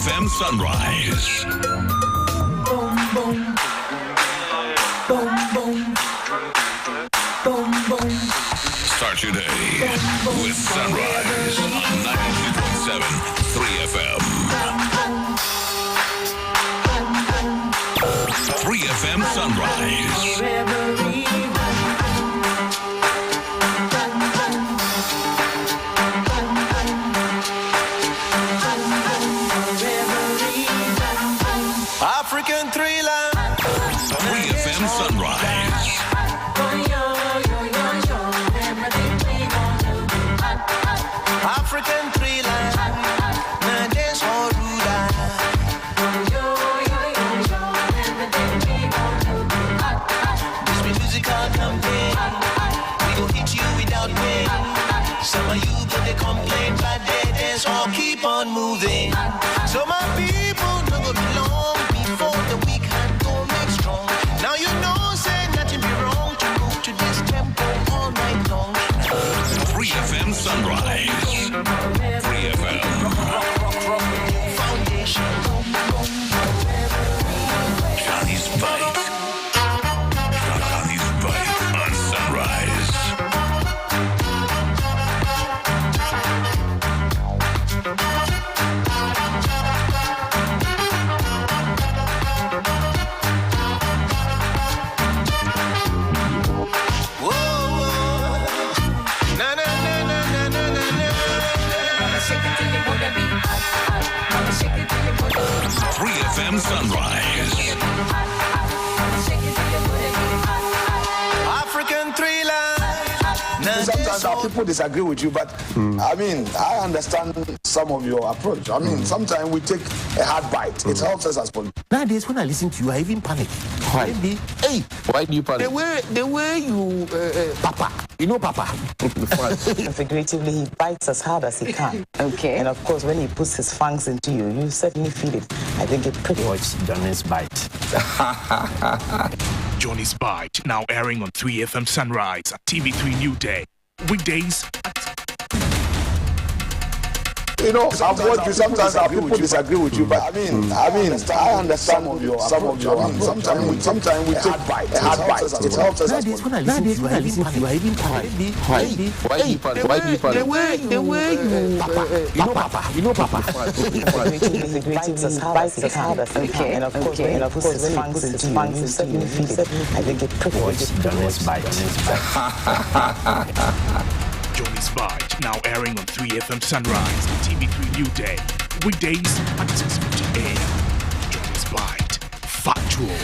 3FM Sunrise. Boom, boom. Boom, boom. Boom, boom. Start your day with Sunrise on 92.7 3FM. 3FM Sunrise. African thriller. 3FM Sunrise. African thriller. Nowadays all ruler. This be musical campaign. We gon' hit you without pain. Some of you put the complaint, but they dance all keep on moving. So my people no go belong before the weak hand don't make strong. Now you know say nothing be wrong to move to this tempo all night long. 3FM Sunrise. 3FM. Foundation. Johnny's Bite. Johnny's Bite on Sunrise. Whoa, whoa. Na na na na na na na na. 3FM Sunrise. African thriller. Sometimes our people disagree with you, but I mean, I understand some of your approach. I mean, sometimes we take a hard bite. It helps us as politicians. Nowadays, when I listen to you, I even panic. Why? Maybe, hey, Why do you panic? the way you, Papa, you know Papa. Figuratively, he bites as hard as he can. Okay. And of course, when he puts his fangs into you, you certainly feel it. I think it pretty Watch Johnny's Bite. Johnny's Bite, now airing on 3FM Sunrise at TV3 New Day. Weekdays at You know, sometimes our people disagree with you, but I mean, I understand some of your approach. Sometimes we take a hard bite. It helps us as Nowadays, when I politicians. listen to you, I even panic. Why? Maybe, Why do you panic? Why do you panic? the way you, Papa, you know Papa. figuratively, he bites as hard as he can. And of course, when he puts his fangs into you, you certainly feel it. I think it pretty Watch Johnny's Bite. Johnny's Bite, now airing on 3FM Sunrise at TV3 New Day. Weekdays at 6:50 a.m. Johnny's Bite, factual.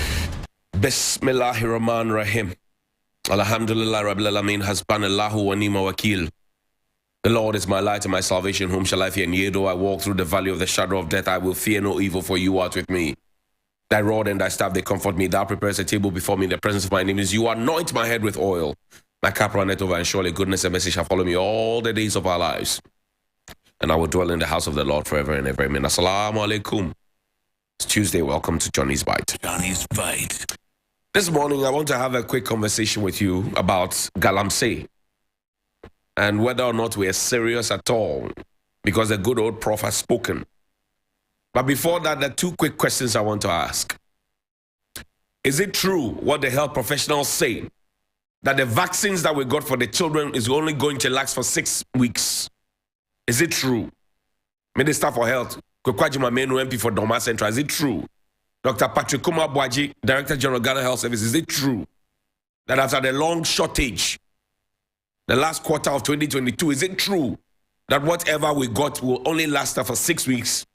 Bismillahirrahmanirrahim. Alhamdulillah Rabbil Alameen Hasbanallahu wa ni'ma wakil. The Lord is my light and my salvation. Whom shall I fear? And yea, though I walk through the valley of the shadow of death, I will fear no evil, for you art with me. Thy rod and thy staff, they comfort me. Thou preparest a table before me in the presence of my enemies. You anoint my head with oil. My cup runneth over, and surely goodness and mercy shall follow me all the days of our lives. And I will dwell in the house of the Lord forever and ever. Amen. Assalamu alaikum. It's Tuesday. Welcome to Johnny's Bite. Johnny's Bite. This morning, I want to have a quick conversation with you about Galamsey and whether or not we are serious at all, because the good old prof has spoken. But before that, there are two quick questions I want to ask. Is it true what the health professionals say, that the vaccines that we got for the children is only going to last for 6 weeks? Is it true? Minister for Health, Kwakwajima Menu MP for Doma Central, is it true? Dr. Patrick Kumar Bwaji, Director General Ghana Health Service, is it true that after the long shortage, the last quarter of 2022, is it true that whatever we got will only last for 6 weeks?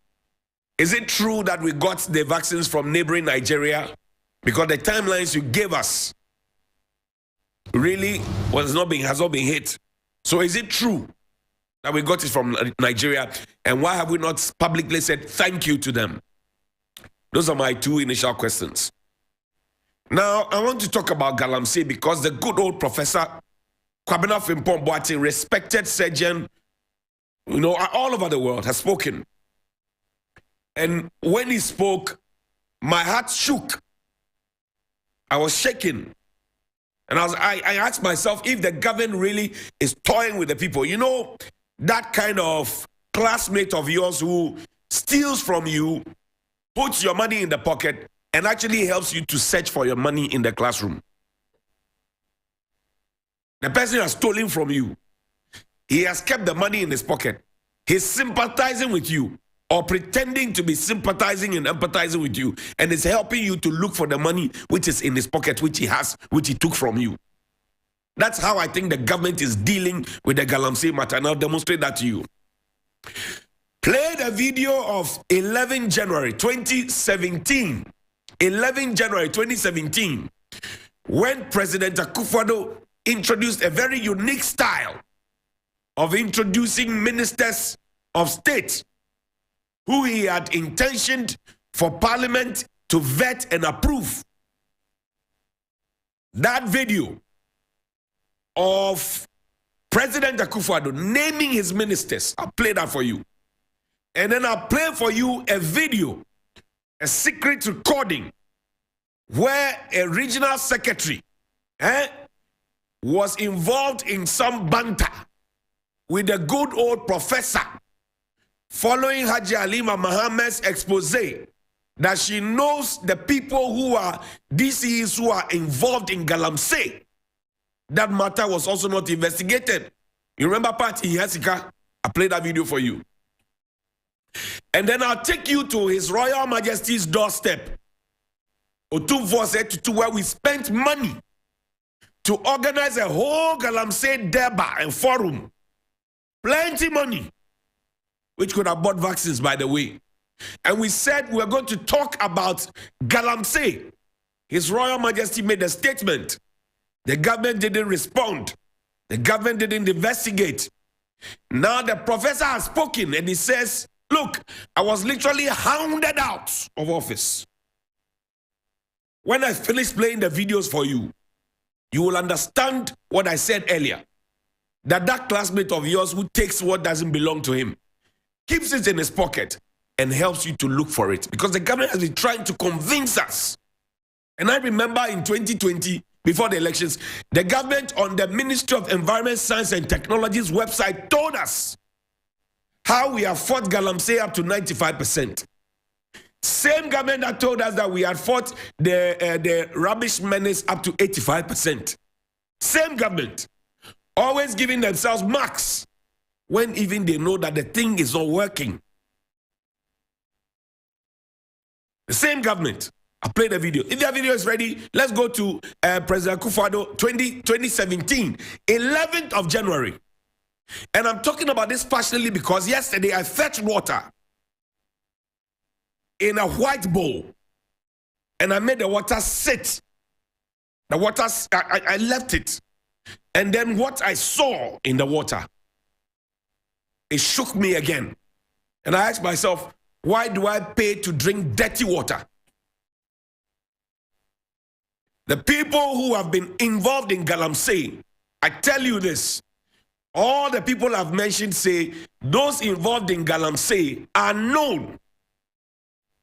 Is it true that we got the vaccines from neighboring Nigeria? Because the timelines you gave us really has not been hit. So is it true that we got it from Nigeria? And why have we not publicly said thank you to them? Those are my two initial questions. Now, I want to talk about Galamsey because the good old Professor Kwabena Frimpong Boateng, respected surgeon, all over the world, has spoken. And when he spoke, my heart shook. I was shaking. And I asked myself if the government really is toying with the people. You know, that kind of classmate of yours who steals from you, puts your money in the pocket, and actually helps you to search for your money in the classroom. The person has stolen from you. He has kept the money in his pocket. He's sympathizing with you or pretending to be sympathizing and empathizing with you, and is helping you to look for the money which is in his pocket, which he has, which he took from you. That's how I think the government is dealing with the Galamsey matter, and I'll demonstrate that to you. Play the video of 11 January 2017. 11 January 2017, when President Akufo-Addo introduced a very unique style of introducing ministers of state who he had intentioned for Parliament to vet and approve. That video of President Akufo-Addo naming his ministers, I'll play that for you. And then I'll play for you a video, a secret recording, where a regional secretary was involved in some banter with a good old professor following Haji Halima Mohammed's expose that she knows the people who are DCEs who are involved in Galamsey. That matter was also not investigated. You remember Party Yasika? I played that video for you. And then I'll take you to His Royal Majesty's doorstep, Otumfuo said, where we spent money to organize a whole Galamsey Deba and forum. Plenty money, which could have bought vaccines, by the way. And we said we were going to talk about Galamsey. His Royal Majesty made a statement. The government didn't respond. The government didn't investigate. Now the professor has spoken and he says, look, I was literally hounded out of office. When I finish playing the videos for you, you will understand what I said earlier. That classmate of yours who takes what doesn't belong to him, keeps it in his pocket, and helps you to look for it. Because the government has been trying to convince us. And I remember in 2020, before the elections, the government on the Ministry of Environment, Science and Technology's website told us how we have fought Galamsey up to 95%. Same government that told us that we had fought the rubbish menace up to 85%. Same government. Always giving themselves marks when even they know that the thing is not working. The same government. I played the video. If that video is ready, let's go to President Akufo-Addo 2017, 11th of January. And I'm talking about this partially because yesterday I fetched water in a white bowl and I made the water sit. The water, I left it. And then what I saw in the water, it shook me again. And I asked myself, why do I pay to drink dirty water? The people who have been involved in Galamsey, I tell you this, all the people I've mentioned say those involved in Galamsey are known.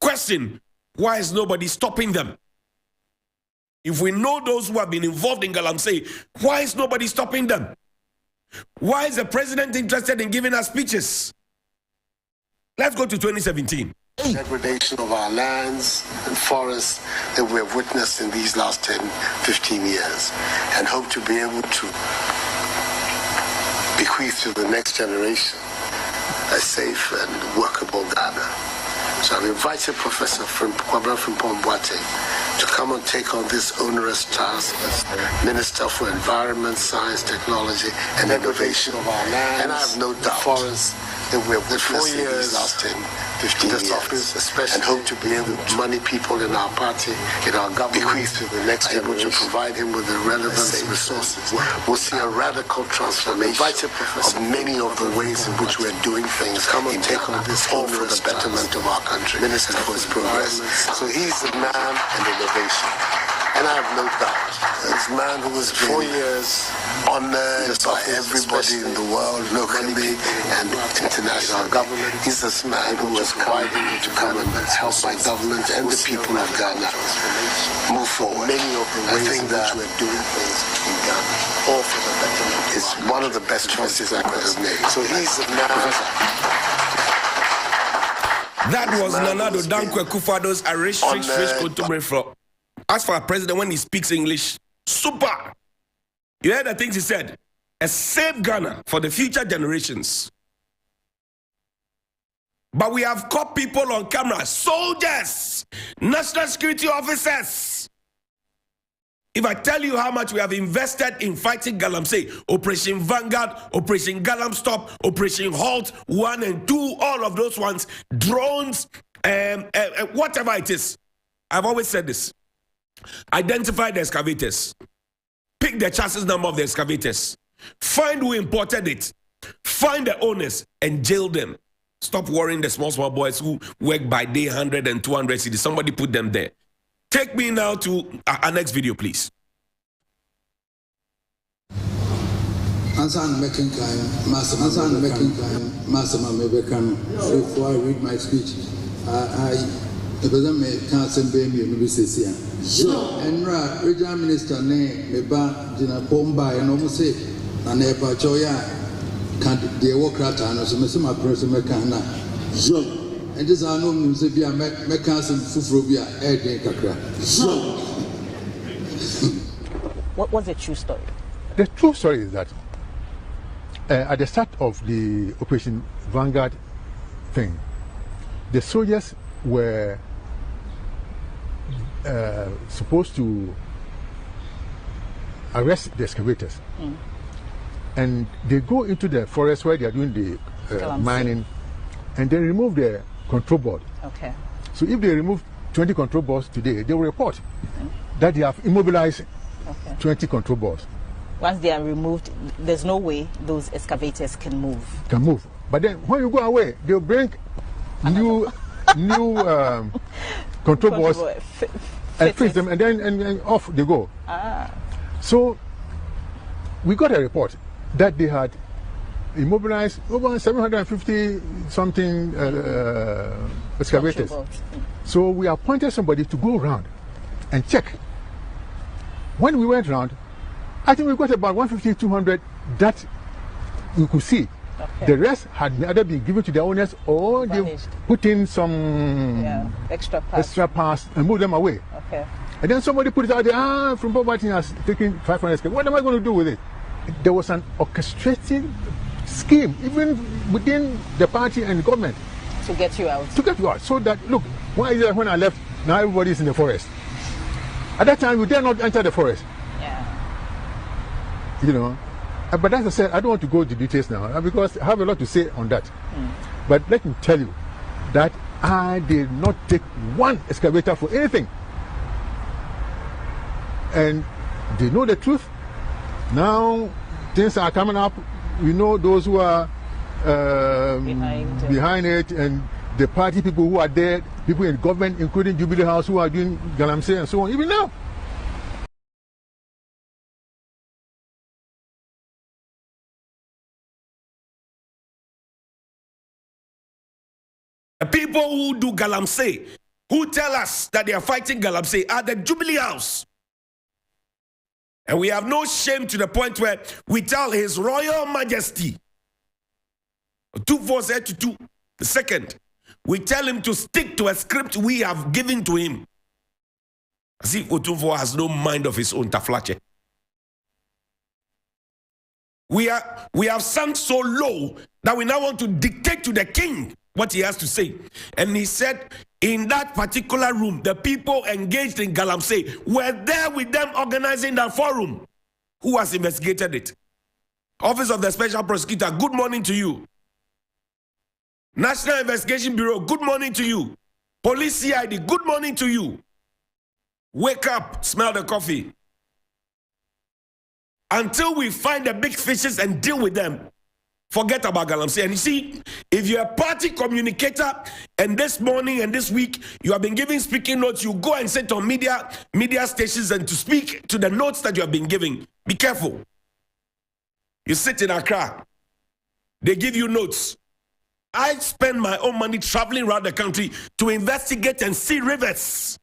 Question, why is nobody stopping them? If we know those who have been involved in Galamsey, why is nobody stopping them? Why is the president interested in giving us speeches? Let's go to 2017. Degradation of our lands and forests that we have witnessed in these last 10, 15 years, and hope to be able to bequeath to the next generation a safe and workable Ghana. So I've invited Professor Kwabena Frimpong-Boateng to come and take on this onerous task as Minister for Environment, Science, Technology, and Innovation. And I have no doubt forests that we have witnessed in these last 10, 15 years, office, especially, and hope to be able to money people in our party, in our government, bequeath to the next generation, to provide him with the relevant resources. We'll see a radical transformation of many of the ways in which we're doing things. Come and take on this all for the betterment of our country, Minister for his progress. So he's the man and innovation. And I have no doubt, this man who was 4 years honored by everybody in the world, locally and international government. He's this man who was invited to come and help my government and the people of Ghana move forward. Many of the ways in which we're doing things in Ghana, all for the betterment. It's one of the best choices I could have made. So he's the man. That was Nanado Dankwa Kufado's Irish Contemporary floor. As for our president, when he speaks English, super. You heard the things he said. A safe Ghana for the future generations. But we have caught people on camera, soldiers, national security officers. If I tell you how much we have invested in fighting Galamsey, Operation Vanguard, Operation Galam Stop, Operation Halt 1 and 2, all of those ones, drones, whatever it is. I've always said this. Identify the excavators. Pick the chassis number of the excavators. Find who imported it. Find the owners and jail them. Stop worrying the small boys who work by day 100 and 200 cities. Somebody put them there. Take me now to our next video, please. Before I read my speech, the president can't send me a new session. And regional minister Meba Jina Pomba and almost say, and Epa Choya can't the work at and so my person Mekana. And this I know Musibia Mekanson Fufrobia Air Kakra. What's the true story? The true story is that at the start of the Operation Vanguard thing, the soldiers were supposed to arrest the excavators. And they go into the forest where they are doing the mining, and they remove the control board. Okay. So if they remove 20 control boards today, they will report that they have immobilized 20 control boards. Once they are removed, there's no way those excavators can move. But then when you go away, they'll bring new control boards and fix them, and then and off they go. So we got a report that they had immobilized over 750 something excavators. So we appointed somebody to go around and check. When we went around, I think we got about 150, 200 that we could see. Okay. The rest had either been given to the owners or they put in some extra parts and moved them away. Okay. And then somebody put it out there, from Bob Martin has taken 500. What am I going to do with it? There was an orchestrated scheme, even within the party and government. To get you out. So that, look, why is it when I left, now everybody's in the forest? At that time, we dare not enter the forest. You know, but as I said, I don't want to go into details now because I have a lot to say on that. But let me tell you that I did not take one excavator for anything. And they know the truth. Now things are coming up. We know those who are behind it, and the party people who are there, people in government, including Jubilee House, who are doing Galamsey and so on, even now. The people who do Galamsey, who tell us that they are fighting Galamsey, are the Jubilee House. And we have no shame to the point where we tell His Royal Majesty, 24822, the second, we tell him to stick to a script we have given to him. As if Otunfo has no mind of his own, Taflache. We have sunk so low that we now want to dictate to the king what he has to say. And he said, in that particular room, the people engaged in Galamsey were there with them organizing that forum. Who has investigated it? Office of the Special Prosecutor, good morning to you. National Investigation Bureau, good morning to you. Police CID, good morning to you. Wake up, smell the coffee. Until we find the big fishes and deal with them, forget about Galamsey. And you see, if you're a party communicator and this morning and this week you have been giving speaking notes, you go and sit on media stations and to speak to the notes that you have been giving. Be careful. You sit in Accra, they give you notes. I spend my own money traveling around the country to investigate and see rivers.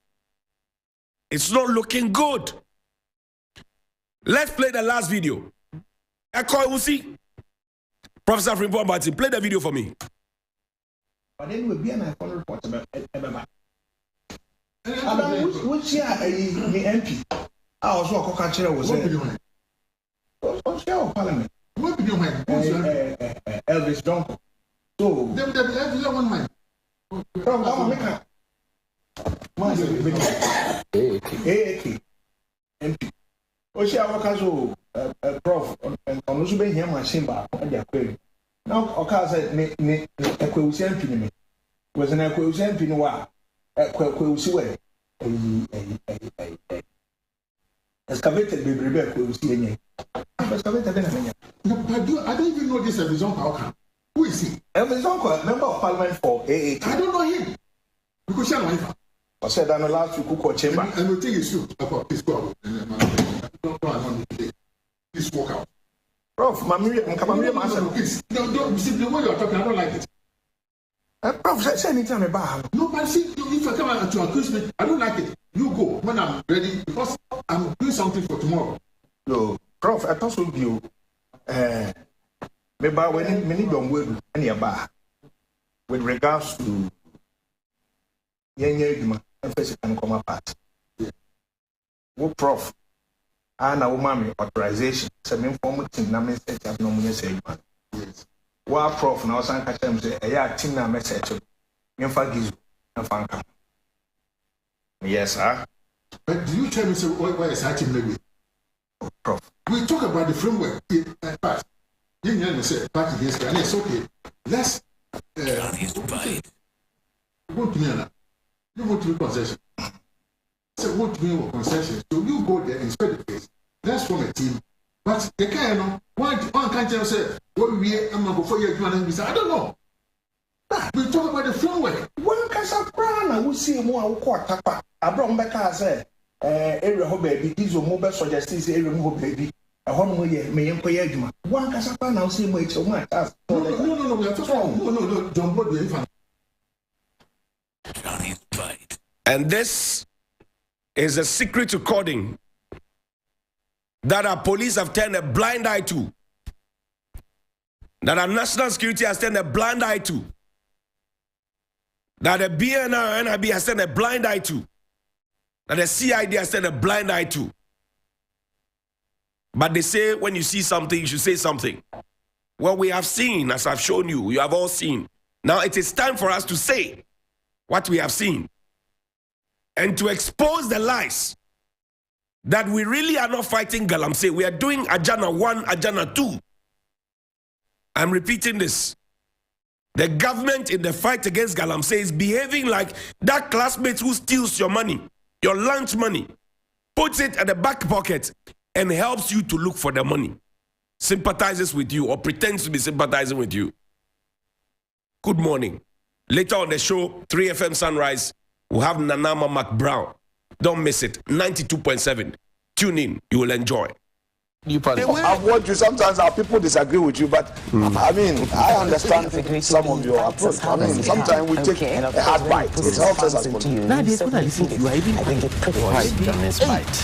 It's not looking good. Let's play the last video. Echo Usi. Professor Frimpong Martin, play the video for me. But then we'll be an iPhone report about which year the MP? I was what Coca-Cola was saying. What's your parliament? What do you mean? Elvis Donko. So, Elvis one man. AAK. MP. What's your Wakazo, Prof, and also being here, my Simba, and their query. Now, Okaza, Equusian Pinime was an Equusian Pinois, Equusiwe. Excavated baby Rebecca will see any. Excavated in I don't even know this Elvis Onko. Who is he? Elvis Onko, member of parliament for AAK. I don't know him. Because you're not. I said I'm allowed to cook or chamber. And we think it's true. Please go. Please walk out. Prof, Mamma, please. Don't see the way you're talking. I don't like it. Prof, say anytime about. No, but see, if I come out to accuse me, I don't like it. You go when I'm ready because I'm doing something for tomorrow. No, Prof, I thought so you. Maybe when many don't will any about with regards to young first can come apart. What Prof? And our mommy authorization. Some informal team na message have no money say man. Yes. What Prof now san catch them say yeah team na message. Me fa gizu na fa nka. Yes, sir. But do you tell me why is that maybe? Prof. We talk about the framework in past. You know, say party against and it's okay. Let's go to me now. You want to be concession. So what to me concession. So you go there and inspect the place. Let's form a team. But the kind of one can't tell say what we am going for you and I don't know. We talk about the framework. One can soprano we see more tapa. Abraham Becker said area ho baby is a mobile suggests area ho baby. A home way may employ Juma. One can soprano see more to my task. No, we are talking wrong. No, don't bother the Johnny's Bite. And this is a secret recording that our police have turned a blind eye to. That our national security has turned a blind eye to. That the BNR and NIB has turned a blind eye to. That the CID has turned a blind eye to. But they say when you see something, you should say something. Well, we have seen, as I've shown you, you have all seen. Now it is time for us to say what we have seen and to expose the lies that we really are not fighting Galamsey. We are doing Ajana 1, Ajana 2. I'm repeating this. The government in the fight against Galamsey is behaving like that classmate who steals your money, your lunch money, puts it at the back pocket and helps you to look for the money, sympathizes with you or pretends to be sympathizing with you. Good morning. Later on the show, 3FM Sunrise, we'll have Nanama McBrown. Don't miss it. 92.7. Tune in. You will enjoy. I've watched you. Sometimes our people disagree with you, but I mean, I understand some of your approach. I mean, sometimes we take a hard bite. It helps us as well. Nowadays, when I listen to you, I even think it's pretty hard. Johnny's Bite.